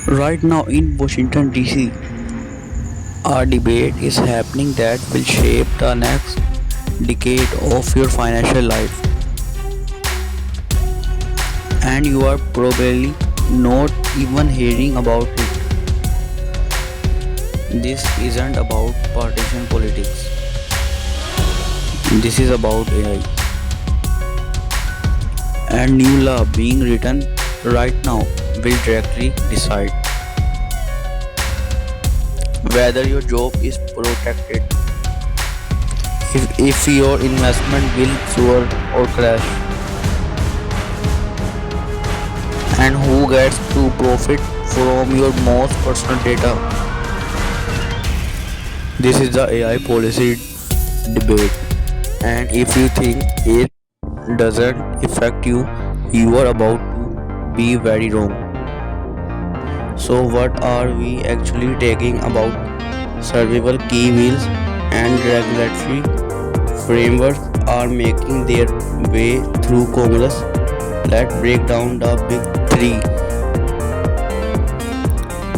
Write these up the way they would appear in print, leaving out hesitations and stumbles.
Right now in Washington DC, a debate is happening that will shape the next decade of your financial life, and you are probably not even hearing about it. This isn't about partisan politics, this is about AI and new law being written right now will directly decide whether your job is protected, if your investment will soar or crash, and who gets to profit from your most personal data. This is the AI policy debate, and if you think it doesn't affect you, you are about to be very wrong. So, what are we actually talking about? Survival key wheels and regulatory frameworks are making their way through Congress. Let's break down the big three.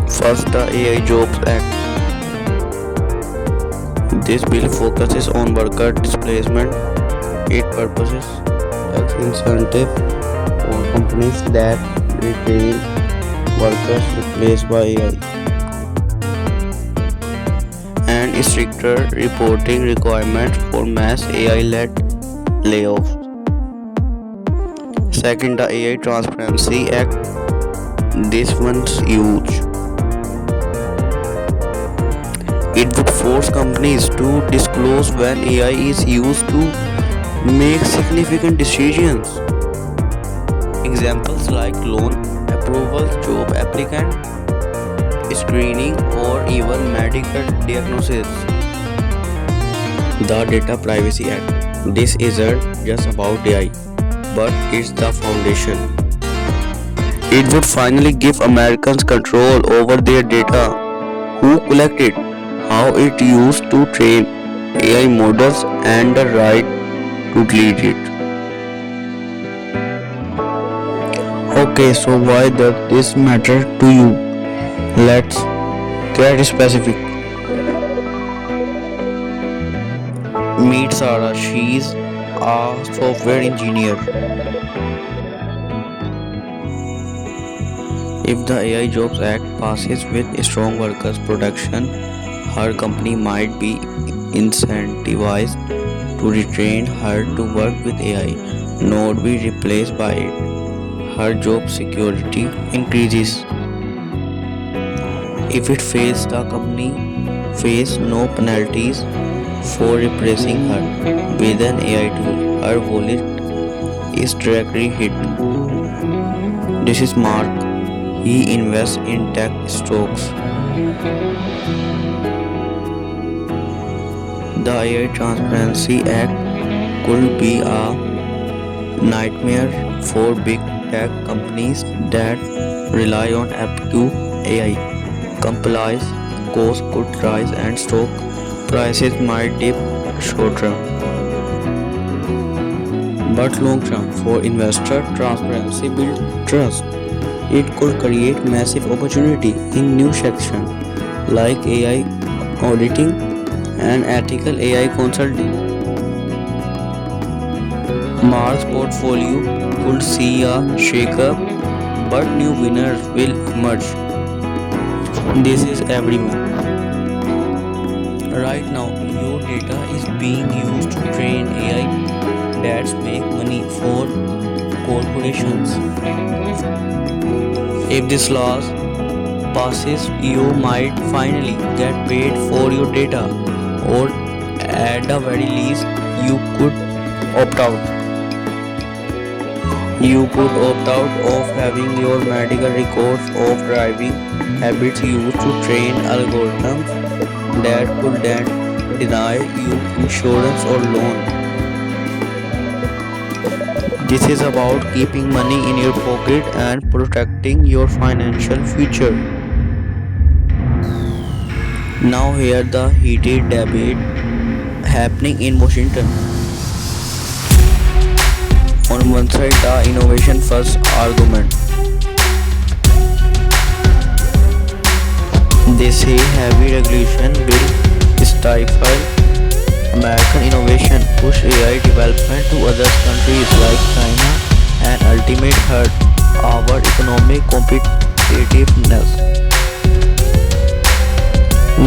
First, the AI Jobs Act. This bill focuses on worker displacement. It purposes tax incentive for companies that retain workers replaced by AI and stricter reporting requirements for mass AI-led layoffs. Second, the AI Transparency Act. This one's huge. It would force companies to disclose when AI is used to make significant decisions. Examples like loan approvals, job applicant screening, or even medical diagnosis. The Data Privacy Act. This isn't just about AI, but it's the foundation. It would finally give Americans control over their data, who collect it, how it used to train AI models, and the right to delete it. Okay, so why does this matter to you? Let's get specific. Meet Sarah. She's a software engineer. If the AI Jobs Act passes with strong workers' protection, her company might be incentivized to retrain her to work with AI, not be replaced by it. Her job security increases. If it fails, the company face no penalties for replacing her with an AI tool. Her wallet is directly hit. This is Mark. He invests in tech stocks. The AI Transparency Act could be a nightmare for big tech companies that rely on FQ AI. Compliance costs could rise and stock prices might dip short term. But long term, for investor, transparency builds trust. It could create massive opportunity in new sections like AI auditing and ethical AI consulting. Mark's portfolio could see a shake-up, but new winners will emerge. This is everyone. Right now, your data is being used to train AI that make money for corporations. If this law passes, you might finally get paid for your data, or at the very least, you could opt out. You could opt out of having your medical records of driving habits used to train algorithms that could then deny you insurance or loan. This is about keeping money in your pocket and protecting your financial future. Now here the heated debate happening in Washington. On one side, the innovation first argument. They say heavy regulation will stifle American innovation, push AI development to other countries like China, and ultimately hurt our economic competitiveness.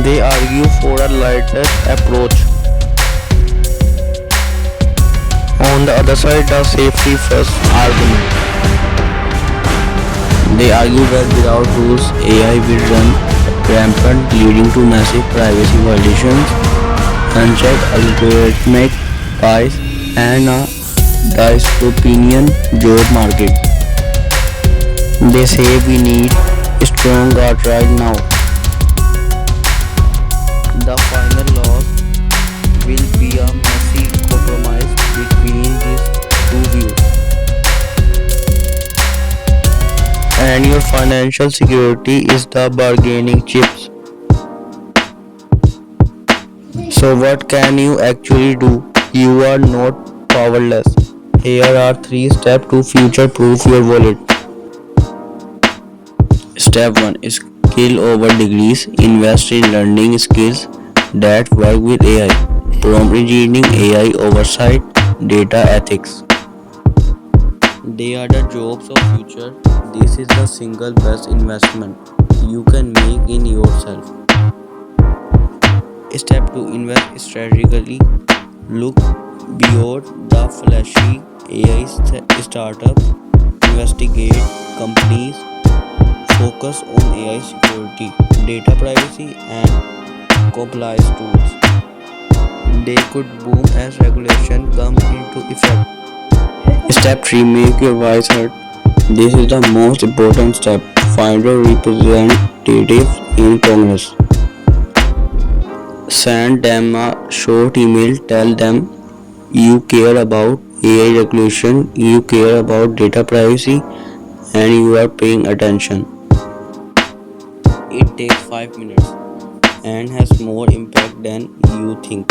They argue for a lighter approach. On the other side, the safety first argument. They argue that without rules, AI will run rampant, leading to massive privacy violations, unchecked algorithmic bias, and a dystopian job market. They say we need strong guard right now. The final laws will be a messy compromise between these two views. And your financial security is the bargaining chips. So what can you actually do? You are not powerless. Here are 3 steps to future proof your wallet. Step 1. Skill over degrees. Invest in learning skills that work with AI. Prompt engineering, AI oversight, data ethics. They are the jobs of future. This is the single best investment you can make in yourself. Step 2. Invest strategically. Look beyond the flashy AI startups. Investigate companies. Focus on AI security, data privacy, and compliance tools. They could boom as regulation comes into effect. Step 3. Make your voice heard. This is the most important step. Find your representatives in Congress. Send them a short email. Tell them you care about AI regulation, you care about data privacy, and you are paying attention. It takes 5 minutes and has more impact than you think.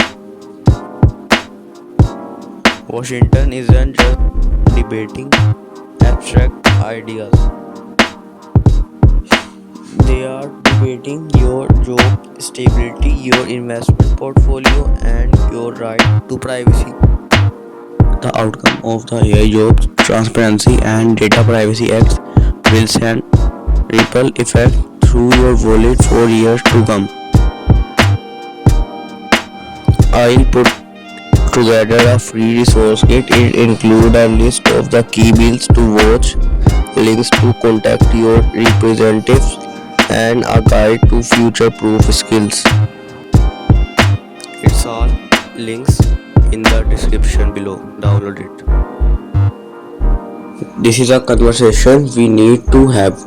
Washington isn't just debating abstract ideas, they are debating your job stability, your investment portfolio, and your right to privacy. The outcome of the AI Jobs Transparency and Data Privacy Acts will send ripple effect through your wallet for years to come. I'll put together a free resource kit. It includes a list of the key bills to watch, links to contact your representatives, and a guide to future-proof skills. It's all links in the description below. Download it. This is a conversation we need to have.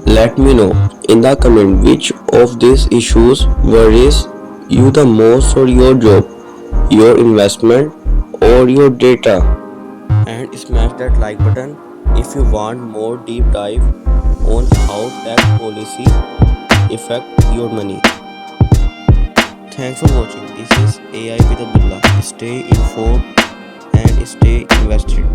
Let me know in the comment which of these issues worries you the most, or your job, your investment, or your data. And smash that like button if you want more deep dive on how tax policy affect your money. Thanks for watching. This is AI with Abdullah. Stay informed and stay invested.